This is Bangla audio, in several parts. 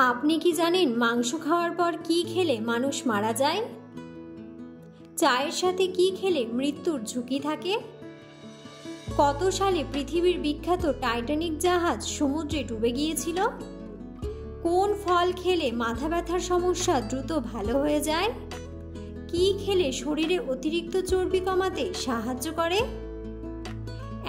আপনি কি জানেন মাংস খাওয়ার পর কি খেলে মানুষ মারা যায়? চায়ের সাথে কি খেলে মৃত্যুর ঝুঁকি থাকে? কত সালে পৃথিবীর বিখ্যাত টাইটানিক জাহাজ সমুদ্রে ডুবে গিয়েছিল? কোন ফল খেলে মাথা ব্যথার সমস্যা দ্রুত ভালো হয়ে যায়? কি খেলে শরীরে অতিরিক্ত চর্বি কমাতে সাহায্য করে?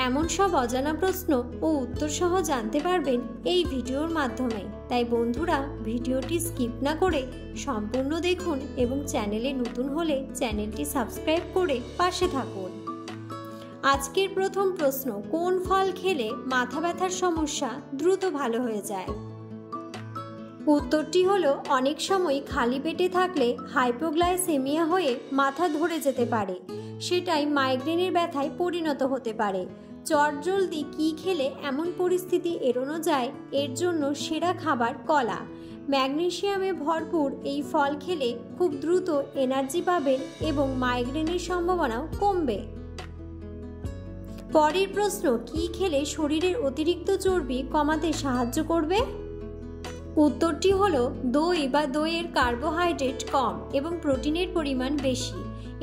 এমন সব অজানা প্রশ্ন ও উত্তর সহ জানতে পারবেন এই ভিডিওর মাধ্যমে। তাই বন্ধুরা, ভিডিওটি স্কিপ না করে সম্পূর্ণ দেখুন এবং চ্যানেলে নতুন হলে চ্যানেলটি সাবস্ক্রাইব করে পাশে থাকুন। আজকের প্রথম প্রশ্ন, কোন ফল খেলে মাথা ব্যথার সমস্যা দ্রুত ভালো হয়ে যায়? উত্তরটি হলো, অনেক সময় খালি পেটে থাকলে হাইপোগ্লাইসেমিয়া হয়ে মাথা ধরে যেতে পারে। সেটাই মাইগ্রেনের ব্যথায় পরিণত হতে পারে। চটজলদি কি খেলে এমন পরিস্থিতি এড়ানো যায়, এর জন্য সেরা খাবার কলা। ম্যাগনেসিয়ামে ভরপুর এই ফল খেলে খুব দ্রুত এনার্জি পাবেন এবং মাইগ্রেনের সম্ভাবনাও কমবে। পরের প্রশ্ন, কি খেলে শরীরের অতিরিক্ত চর্বি কমাতে সাহায্য করবে? উত্তরটি হলো, দই বা দইয়ের কার্বোহাইড্রেট কম এবং প্রোটিনের পরিমাণ বেশি।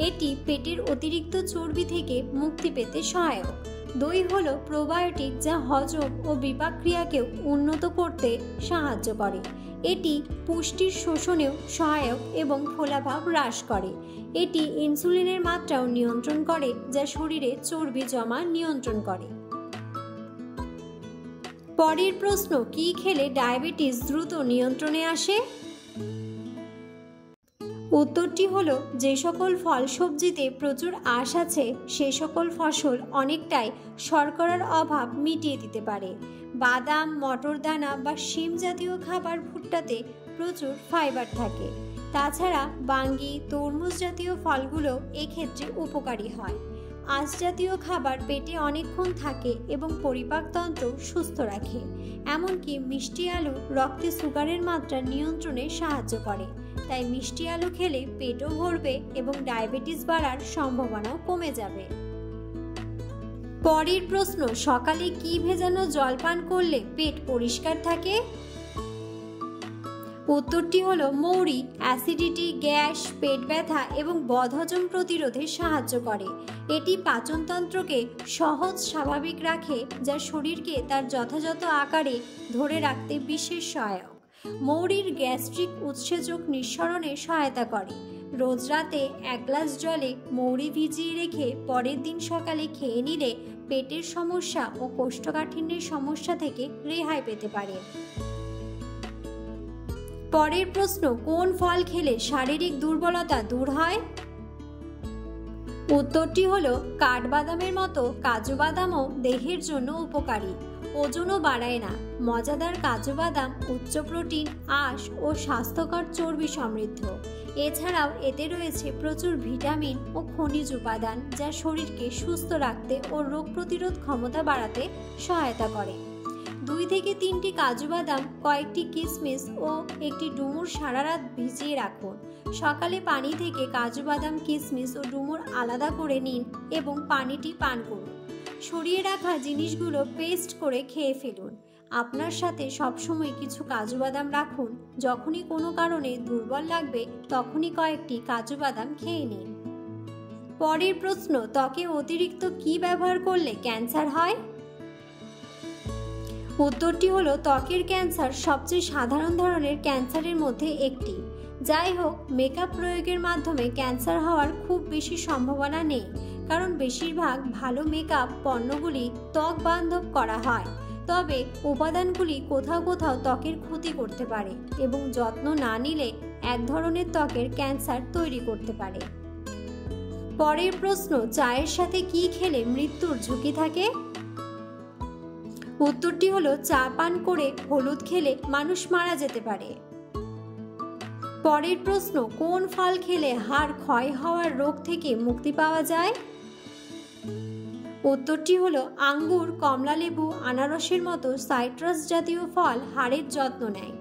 এটি পেটের অতিরিক্ত চর্বি থেকে মুক্তি পেতে সহায়ক। দই হলো প্রোবায়োটিক, যা হজম ও বিপাক ক্রিয়াকেও উন্নত করতে সাহায্য করে। এটি পুষ্টির শোষণেও সহায়ক এবং ফোলাভাব হ্রাস করে। এটি ইনসুলিনের মাত্রাও নিয়ন্ত্রণ করে, যা শরীরে চর্বি জমা নিয়ন্ত্রণ করে। পরের প্রশ্ন, কি খেলে ডায়াবেটিস দ্রুত নিয়ন্ত্রণে আসে? উত্তরটি হলো, যে সকল ফল সবজিতে প্রচুর আঁশ আছে সে সকল ফসল অনেকটাই শর্করার অভাব মিটিয়ে দিতে পারে। বাদাম, মটর দানা বা শিম জাতীয় খাবার ভুট্টাতে প্রচুর ফাইবার থাকে। তাছাড়া বাঙ্গি, তরমুজ জাতীয় ফলগুলো এক্ষেত্রে উপকারী হয়। আঁশ জাতীয় খাবার পেটে অনেকক্ষণ থাকে এবং পরিপাকতন্ত্র সুস্থ রাখে। এমনকি মিষ্টি আলু রক্তে সুগারের মাত্রা নিয়ন্ত্রণে সাহায্য করে। তাই মিষ্টি আলু খেলে পেটও ভরবে এবং ডায়াবেটিস বাড়ার সম্ভাবনাও কমে যাবে। পরের প্রশ্ন, সকালে কি ভেজানো জল পান করলে পেট পরিষ্কার থাকে? উত্তরটি হলো, মৌরি অ্যাসিডিটি, গ্যাস, পেট ব্যথা এবং বদহজম প্রতিরোধে সাহায্য করে। এটি পাচনতন্ত্রকে সহজ স্বাভাবিক রাখে, যা শরীরকে তার যথাযথ আকারে ধরে রাখতে বিশেষ সহায়ক। মৌরির গ্যাস্ট্রিক উৎসেচক নিঃসরণে সহায়তা করে। রোজ রাতে 1 গ্লাস জলে মৌরি ভিজিয়ে রেখে পরের দিন সকালে খেয়ে নিলে পেটের সমস্যা ও কোষ্ঠকাঠিন্যের সমস্যা থেকে রেহাই পেতে পারে। পরের প্রশ্ন, কোন ফল খেলে শারীরিক দুর্বলতা দূর হয়? উত্তরটি হলো, কাঠবাদামের মতো কাজু বাদামও দেহের জন্য উপকারী। ওজনও বাড়ায় না। মজাদার কাজু বাদাম উচ্চ প্রোটিন, আঁশ ও স্বাস্থ্যকর চর্বি সমৃদ্ধ। এছাড়াও এতে রয়েছে প্রচুর ভিটামিন ও খনিজ উপাদান, যা শরীরকে সুস্থ রাখতে ও রোগ প্রতিরোধ ক্ষমতা বাড়াতে সহায়তা করে। 2 থেকে 3টি কাজু বাদাম, কয়েকটি কিশমিশ ও একটি ডুমুর সারা রাত ভিজিয়ে রাখুন। সকালে পানি থেকে কাজু বাদাম, কিশমিশ ও ডুমুর আলাদা করে নিন এবং পানিটি পান করুন। সরিয়ে রাখা জিনিসগুলো পেস্ট করে খেয়ে ফেলুন। আপনার সাথে সবসময় কিছু কাজু বাদাম রাখুন। যখনই কোনো কারণে দুর্বল লাগবে তখনই কয়েকটি কাজু বাদাম খেয়ে নিন। পরের প্রশ্ন, ত্বকে অতিরিক্ত কি ব্যবহার করলে ক্যান্সার হয়? উত্তরটি হলো, ত্বকের ক্যান্সার সবচেয়ে সাধারণ ধরনের ক্যান্সারের মধ্যে একটি। যাই হোক, মেকআপ প্রয়োগের মাধ্যমে ক্যান্সার হওয়ার খুব বেশি সম্ভাবনা নেই, কারণ বেশিরভাগ ভালো মেকআপ পণ্যগুলি ত্বক বান্ধব করা হয়। তবে উপাদানগুলি কোথাও কোথাও ত্বকের ক্ষতি করতে পারে এবং যত্ন না নিলে এক ধরনের ত্বকের ক্যান্সার তৈরি করতে পারে। পরের প্রশ্ন, চায়ের সাথে কি খেলে মৃত্যুর ঝুঁকি থাকে? উত্তরটি হলো, চা পান করে হলুদ খেলে মানুষ মারা যেতে পারে। পরের প্রশ্ন, কোন ফল খেলে হাড় ক্ষয় হওয়ার রোগ থেকে মুক্তি পাওয়া যায়? উত্তরটি হলো, আঙ্গুর, কমলালেবু, আনারসের মতো সাইট্রাস জাতীয় ফল হাড়ের যত্ন নেয়।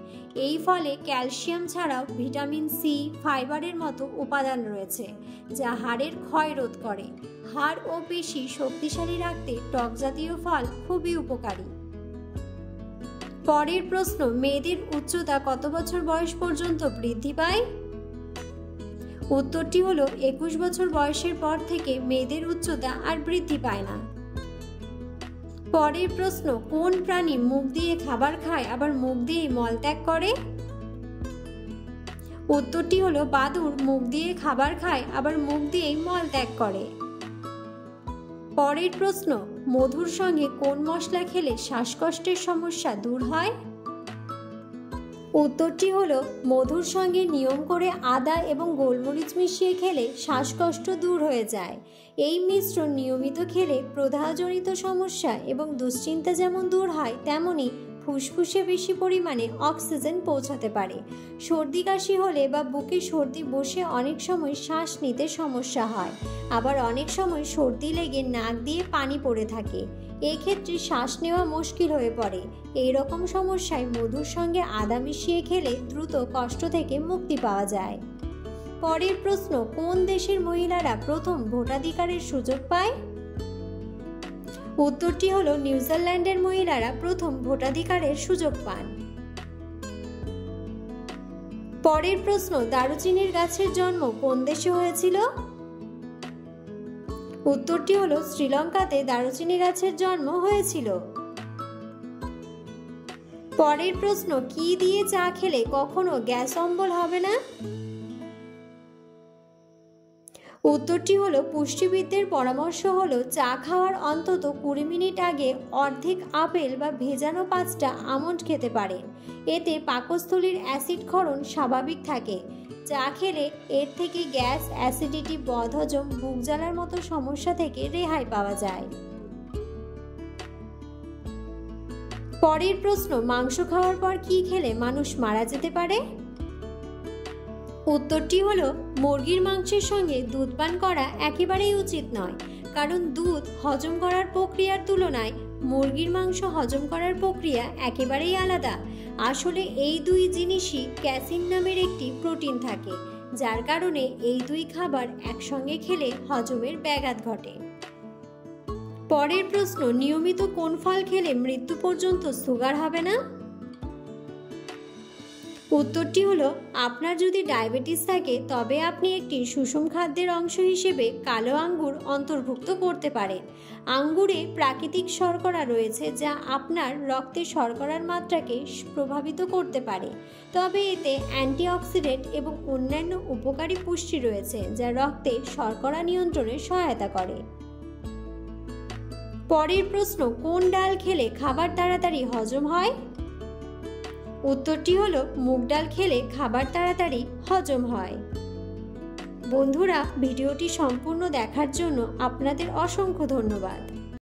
এই ফলে ক্যালসিয়াম ছাড়াও ভিটামিন সি, ফাইবারের মতো উপাদান রয়েছে, যা হাড়ের ক্ষয় রোধ করে। হাড় ও পেশি শক্তিশালী রাখতে টক জাতীয় ফল খুবই উপকারী। পরের প্রশ্ন, মেয়েদের উচ্চতা কত বছর বয়স পর্যন্ত বৃদ্ধি পায়? উত্তরটি হলো 21 বছর বয়সের পর থেকে মেয়েদের উচ্চতা আর বৃদ্ধি পায় না। পরের প্রশ্ন, কোন প্রাণী মুখ দিয়ে খাবার খায় আবার মুখ দিয়েই মলত্যাগ করে? উত্তরটি হলো বাদুড় মুখ দিয়ে খাবার খায় আবার মুখ দিয়েই মলত্যাগ করে। পরের প্রশ্ন, মধুর সঙ্গে কোন মশলা খেলে শ্বাসকষ্টের সমস্যা দূর হয়? উত্তরটি হলো মধুর সঙ্গে নিয়ম করে আদা এবং গোলমরিচ মিশিয়ে খেলে শ্বাসকষ্ট দূর হয়ে যায়। এই মিশ্রণ নিয়মিত খেলে প্রদাহজনিত সমস্যা এবং দুশ্চিন্তা যেমন দূর হয়, তেমনি ফুসফুসে বেশি পরিমাণে অক্সিজেন পৌঁছাতে পারে। সর্দি কাশি হলে বা বুকে সর্দি বসে অনেক সময় শ্বাস নিতে সমস্যা হয়, আবার অনেক সময় সর্দি লেগে নাক দিয়ে পানি পড়ে থাকে। এক্ষেত্রে শ্বাস নেওয়া মুশকিল হয়ে পড়ে। এই রকম সমস্যায় মধুর সঙ্গে আদা মিশিয়ে খেলে দ্রুত কষ্ট থেকে মুক্তি পাওয়া যায়। পরের প্রশ্ন, কোন দেশের মহিলারা প্রথম ভোটাধিকারের সুযোগ পায়? উত্তরটি হলো নিউজিল্যান্ডের মহিলারা প্রথম ভোটাধিকারের সুযোগ পান। পরের প্রশ্ন, দারুচিনির গাছের জন্ম কোন দেশে হয়েছিল? উত্তরটি হলো শ্রীলঙ্কাতে দারুচিনি গাছের জন্ম হয়েছিল। পরের প্রশ্ন, কি দিয়ে চা খেলে কখনো গ্যাস অম্বল হবে না? উত্তরটি হলো পুষ্টিবিদদের পরামর্শ হলো চা খাওয়ার অন্তত 20 মিনিট আগে অর্ধেক আপেল বা ভেজানো 5টা আমন্ড খেতে পারেন। এতে পাকস্থলীর অ্যাসিড ক্ষরণ স্বাভাবিক থাকে। চা খেলে এর থেকে গ্যাস, অ্যাসিডিটি, বদহজম, বুক জ্বালার মতো সমস্যা থেকে রেহাই পাওয়া যায়। পরের প্রশ্ন, মাংস খাওয়ার পর কি খেলে মানুষ মারা যেতে পারে? উত্তরটি হলো মুরগির মাংসের সঙ্গে দুধ পান করা একেবারেই উচিত নয়, কারণ দুধ হজম করার প্রক্রিয়ার তুলনায় মুরগির মাংস হজম করার প্রক্রিয়া একেবারেই আলাদা। আসলে এই দুই জিনিসই ক্যাসিন নামের একটি প্রোটিন থাকে, যার কারণে এই দুই খাবার একসঙ্গে খেলে হজমের ব্যাঘাত ঘটে। পরের প্রশ্ন, নিয়মিত কোন ফল খেলে মৃত্যু পর্যন্ত সুগার হবে না? উত্তরটি হলো আপনার যদি ডায়াবেটিস থাকে তবে আপনি একটি সুষম খাদ্যের অংশ হিসেবে কালো আঙ্গুর অন্তর্ভুক্ত করতে পারেন। আঙ্গুরে প্রাকৃতিক শর্করা রয়েছে যা আপনার রক্তে শর্করার মাত্রাকে প্রভাবিত করতে পারে, তবে এতে অ্যান্টিঅক্সিডেন্ট এবং অন্যান্য উপকারী পুষ্টি রয়েছে যা রক্তে শর্করা নিয়ন্ত্রণে সহায়তা করে। পরের প্রশ্ন, কোন ডাল খেলে খাবার তাড়াতাড়ি হজম হয়? উত্তরটি হলো মুগ ডাল খেলে খাবার তাড়াতাড়ি হজম হয়। বন্ধুরা, ভিডিওটি সম্পূর্ণ দেখার জন্য আপনাদের অসংখ্য ধন্যবাদ।